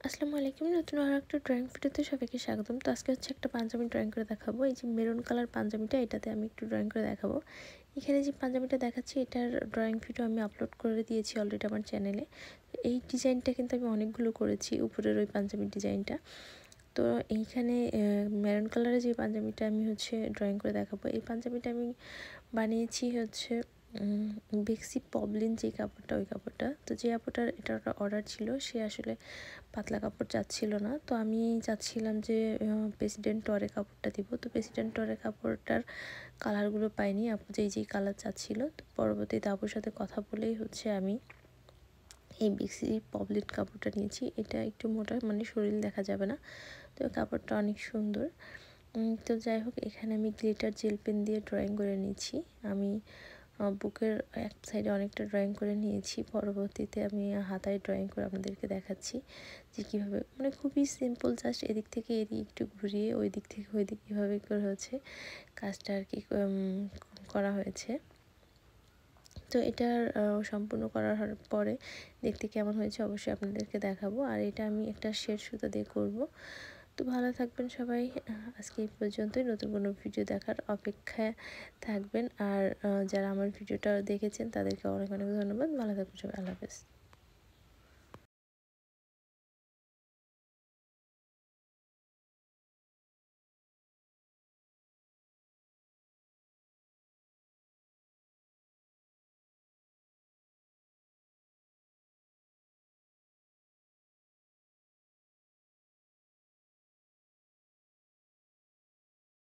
আসসালামু আলাইকুম। নতুন আরো একটা ড্রয়িং ভিডিওতে সবাইকে স্বাগতম। তো আজকে হচ্ছে একটা পাঞ্জাবি ড্রয়িং করে দেখাবো। এই যে মেরুন কালার পাঞ্জাবিটা, এটাতে আমি একটু ড্রয়িং করে দেখাবো। এখানে যে পাঞ্জাবিটা দেখাচ্ছি, এটার ড্রয়িং ভিডিও আমি আপলোড করে দিয়েছি অলরেডি আমার চ্যানেলে। এই ডিজাইনটা কিন্তু আমি অনেকগুলো করেছি, উপরের ওই পাঞ্জাবির ডিজাইনটা। তো এইখানে মেরুন কালারের যে পাঞ্জাবিটা আমি হচ্ছে ড্রয়িং করে দেখাবো, এই পাঞ্জাবিটা আমি বানিয়েছি হচ্ছে বেক্সি পবলিন যে কাপড়টা, ওই কাপড়টা। তো যে কাপড়টার এটা অর্ডার ছিল, সে আসলে পাতলা কাপড় চাচ্ছিল না। তো আমি চাচ্ছিলাম যে প্রেসিডেন্ট টরে কাপড়টা দিব। তো প্রেসিডেন্ট টরে কাপড়টার কালারগুলো পাইনি, আপু যেই কালার চাচ্ছিল। তো পরবর্তীতে আপুর সাথে কথা বলেই হচ্ছে আমি এই বেক্সি পবলিন কাপড়টা নিয়েছি। এটা একটু মোটা, মানে শরীর দেখা যাবে না। তো কাপড়টা অনেক সুন্দর। তো যাই হোক, এখানে আমি গ্লিটার জেল পেন দিয়ে ড্রয়িং করে নিয়েছি। আমি বুকের এক সাইডে অনেকটা ড্রয়িং করে নিয়েছি। পরবর্তীতে আমি হাতায় ড্রয়িং করে আপনাদেরকে দেখাচ্ছি যে কীভাবে, মানে খুবই সিম্পল, জাস্ট এদিক থেকে এদিক একটু ঘুরিয়ে ওই দিক থেকে ওই দিক কীভাবে করে হচ্ছে কাজটা আর কি করা হয়েছে। তো এটার সম্পূর্ণ করার পরে দেখতে কেমন হয়েছে অবশ্যই আপনাদেরকে দেখাবো। আর এটা আমি একটা শেড সুতা দিয়ে করব। তো ভালো থাকবেন সবাই। আজকে এই পর্যন্তই। নতুন কোনো ভিডিও দেখার অপেক্ষায় থাকবেন। আর যারা আমার ভিডিওটা দেখেছেন তাদেরকে অনেক অনেক ধন্যবাদ। ভালো থাকবেন সবাই। আল্লাহ হাফেজ।